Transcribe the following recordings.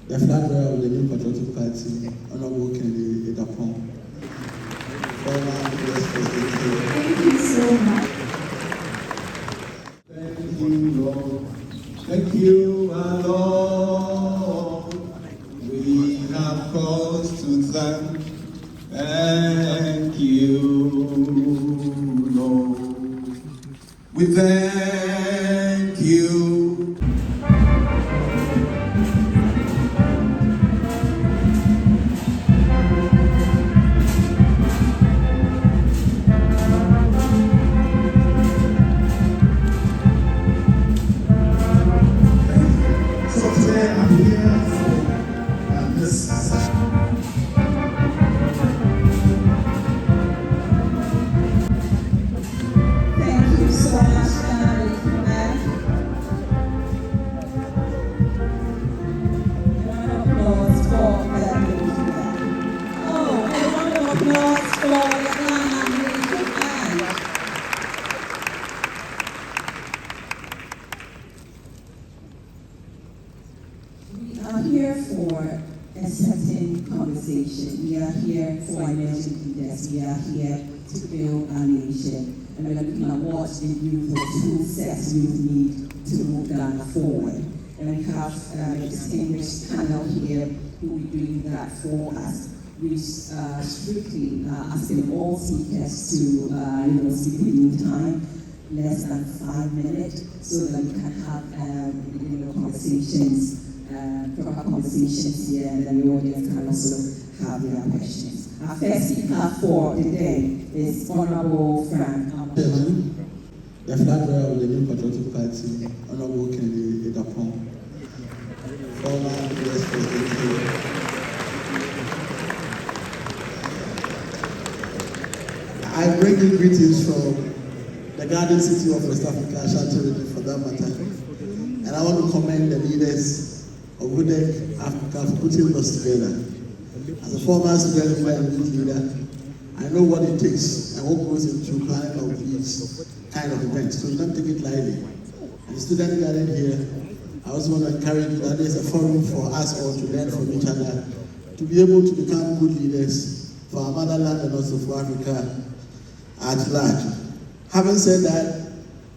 the flag bearer of the New Patriotic Party, Honorable Kennedy Agyapong. Thank you so much. Thank you, Lord. Thank you, our Lord. We have cause to thank. Thank you, Lord. We thank you. So today I'm here for this. Thank you so much, Honorable Mayor. A round of applause for that lady there. Oh, a round of applause for the Ghana Native man. We are here for a certain conversation. We are here for emerging leaders. We are here to build our nation. And we're looking at what the youth or tool sets youth need to move Ghana forward. And we have a distinguished panel here who will be doing that for us. We strictly asking all speakers to speak within time, less than 5 minutes, so that we can have conversations, proper conversations here, and then the audience can also have their questions. Our first speaker for the day is Honorable Frank Amoakohene. The flag bearer of the New Patriotic Party, Honorable Kennedy Agyapong. Former US President. I bring you greetings from the garden city of West Africa, Ashanti region for that matter. And I want to commend the leaders of UPSA Africa for putting us together. As a former student and youth leader, I know what it takes and what goes into planning of these kind of events, so you don't take it lightly. And the student gathered here, I also want to encourage you that there's a forum for us all to learn from each other, to be able to become good leaders for our motherland and also for Africa at large. Having said that,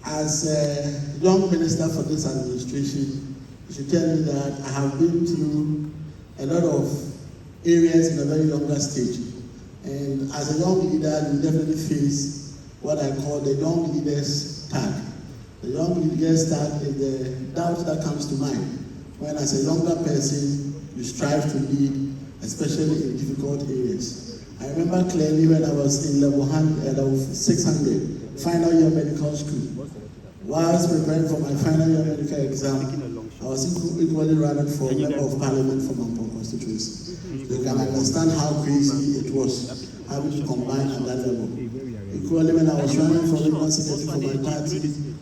as a young minister for this administration, I should tell you that I have been through a lot of areas in a very younger stage. And as a young leader, you definitely face what I call the young leaders tag. The young leaders tag is the doubt that comes to mind when, as a younger person, you strive to lead, especially in difficult areas. I remember clearly when I was in level 600, final year medical school. Whilst preparing for my final year medical exam, I was equally running for Member of Parliament for Agyapong constituency. You can understand how crazy it was having to combine at that level. Equally, when I was running for National Secretary for my party,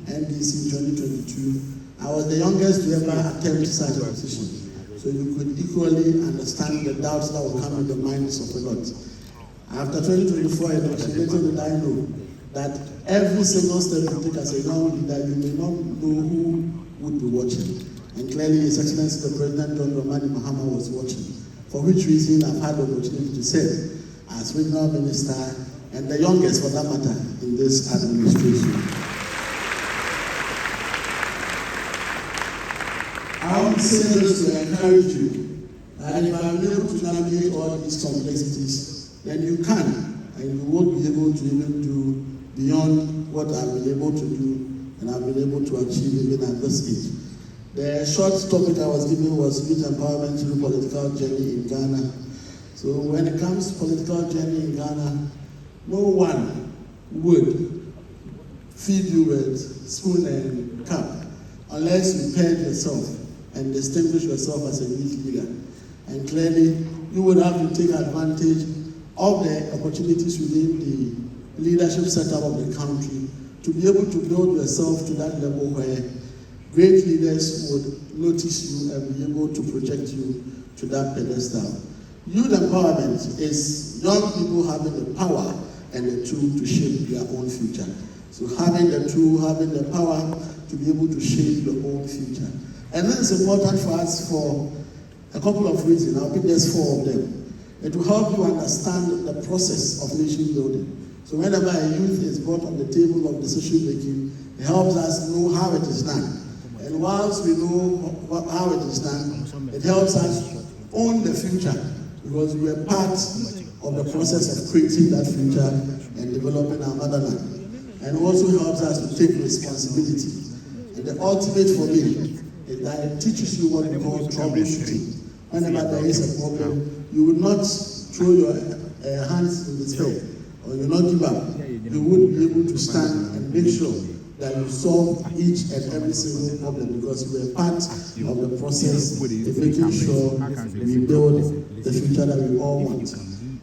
NDC 2022, I was the youngest to ever attempt such a position. So you could equally understand the doubts that would come in the minds of a lot. After 2024 election, little did I know that every single step you take as a young leader, you may not know who would be watching. And clearly, His Excellency the President John Dramani Mahama was watching, for which reason I've had the opportunity to serve as regional minister and the youngest for that matter in this administration. I want to say this to encourage you that if I'm able to navigate all these complexities, then you can, and you won't be able to even do beyond what I've been able to do and I've been able to achieve even at this age. The short topic I was given was youth empowerment through political journey in Ghana. So when it comes to political journey in Ghana, no one would feed you with spoon and cup unless you paired yourself and distinguish yourself as a youth leader. And clearly, you would have to take advantage of the opportunities within the leadership setup of the country to be able to build yourself to that level where great leaders would notice you and be able to project you to that pedestal. Youth empowerment is young people having the power and the tool to shape their own future. So having the tool, having the power to be able to shape your own future. And then it's important for us for a couple of reasons. I'll pick just 4 of them. It will help you understand the process of nation building. So whenever a youth is brought on the table of decision making, it helps us know how it is done. And whilst we know how it is done, it helps us own the future, because we are part of the process of creating that future and developing our motherland. And also helps us to take responsibility. And the ultimate for me is that it teaches you what we call troubleshooting. Whenever there is a problem, you will not throw your hands in despair, or you will not give up. You would be able to stand and make sure that you solve each and every single problem, because you are part of the process of making sure we build the future that we all want.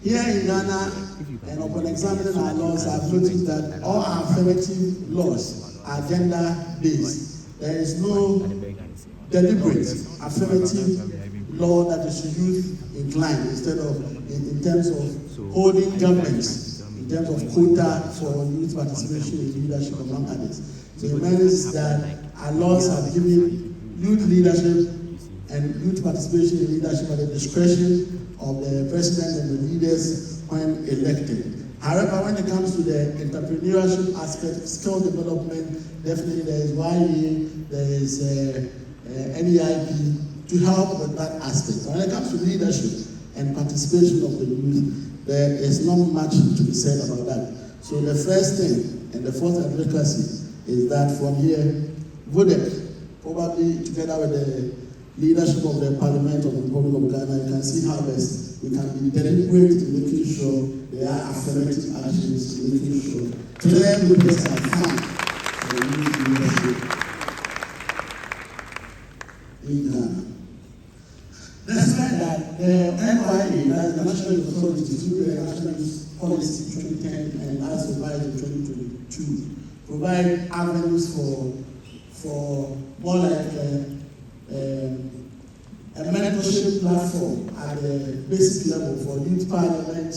Here in Ghana, and upon examining our laws, I've noticed that all our affirmative laws are gender-based. There is no deliberate affirmative law that is youth inclined, instead of in terms of holding governments, in terms of quota for youth participation in leadership, among others. So it means that our laws have given youth leadership and youth participation in leadership at the discretion of the president and the leaders when elected. However, when it comes to the entrepreneurship aspect, skill development, definitely there is YA, there is NEIP to help with that aspect. When it comes to leadership and participation of the youth, there is not much to be said about that. So the first thing and the first advocacy is that from here, VODEC, probably together with the leadership of the Parliament of the Republic of Ghana, you can see how best we can be deliberate in making sure there are affirmative actions, in making sure clear goodness are found for the youth leadership in Ghana. Despite that, the NYA, that's the National Youth Authority, through the National Youth Policy 2010 and as revised in 2022, provide avenues for more like a mentorship platform at the basic level for youth parliament,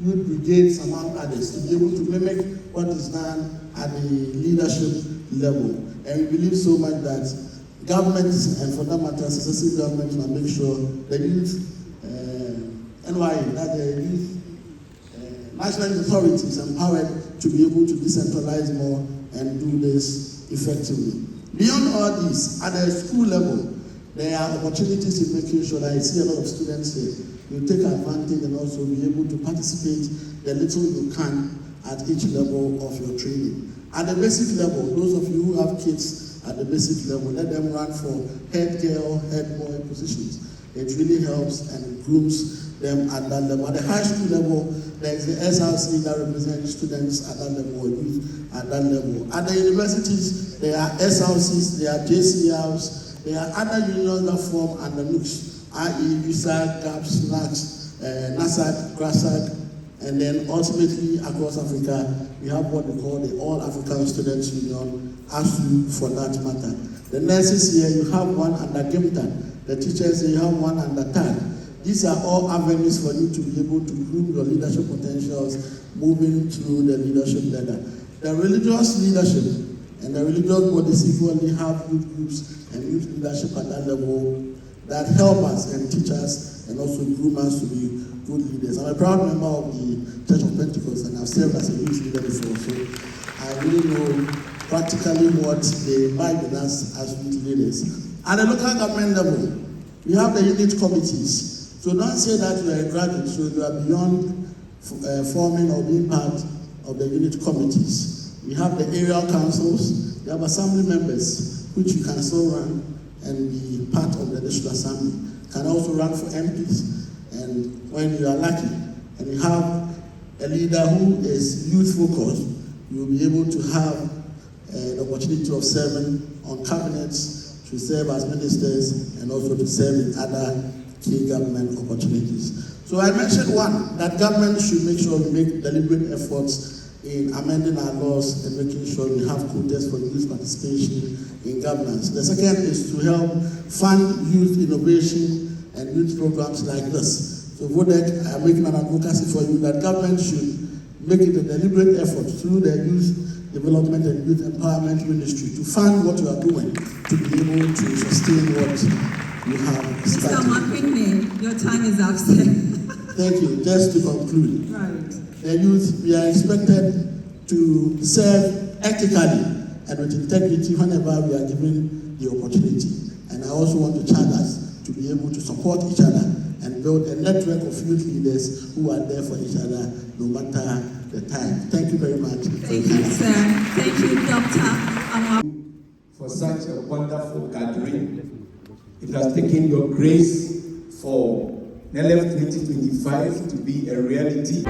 youth brigades, among others, to be able to mimic what is done at the leadership level. And we believe so much that governments, and for that matter, successive governments, will make sure the youth, NYA, that the youth national authorities is empowered to be able to decentralize more and do this effectively. Beyond all this, at the school level, there are opportunities in making sure that I see a lot of students here. You take advantage and also be able to participate the little you can at each level of your training. At the basic level, those of you who have kids at the basic level, let them run for head girl, head boy positions. It really helps and grooms them at that level. At the high school level, there is the SRC that represents students at that level, or youth at that level. At the universities, there are SRCs, there are JCLs, there are other unions that form under NUCs, i.e. UPSA, GAPS, NACS, NASAC, GRASAC, and then ultimately across Africa, we have what we call the All African Students Union, ASU for that matter. The nurses here, you have one under GIMTA. The teachers here, you have one under TAG. These are all avenues for you to be able to groom your leadership potentials moving through the leadership ladder. The religious leadership and the religious bodies equally have youth groups and youth leadership at that level that help us and teach us and also groom us to be good leaders. I'm a proud member of the Church of Pentecost, and I've served as a youth leader before, so I really know practically what they invite in us as youth leaders. At the local government level, we have the unit committees. So don't say that you are a graduate, so you are beyond forming or being part of the unit committees. We have the aerial councils, we have assembly members, which you can still run and be part of the district assembly. You can also run for MPs, and when you are lucky, and you have a leader who is youth focused, you will be able to have the opportunity of serving on cabinets, to serve as ministers, and also to serve in other key government opportunities. So I mentioned one, that government should make sure we make deliberate efforts in amending our laws and making sure we have quotas for youth participation in governance. The second is to help fund youth innovation and youth programs like this. So VODEC, I'm making an advocacy for you that government should make it a deliberate effort through the Youth Development and Youth Empowerment Ministry to fund what you are doing to be able to sustain what you have Mr. started. Amoakohene, your time is up, sir. Thank you. Just to conclude, Right. the youth, we are expected to serve ethically and with integrity whenever we are given the opportunity. And I also want to charge us to be able to support each other and build a network of youth leaders who are there for each other no matter the time. Thank you very much. Thank you, sir. Thank you, Dr. Amoakohene. For such a wonderful gathering. It has taken your grace for NELEF 2025 to be a reality.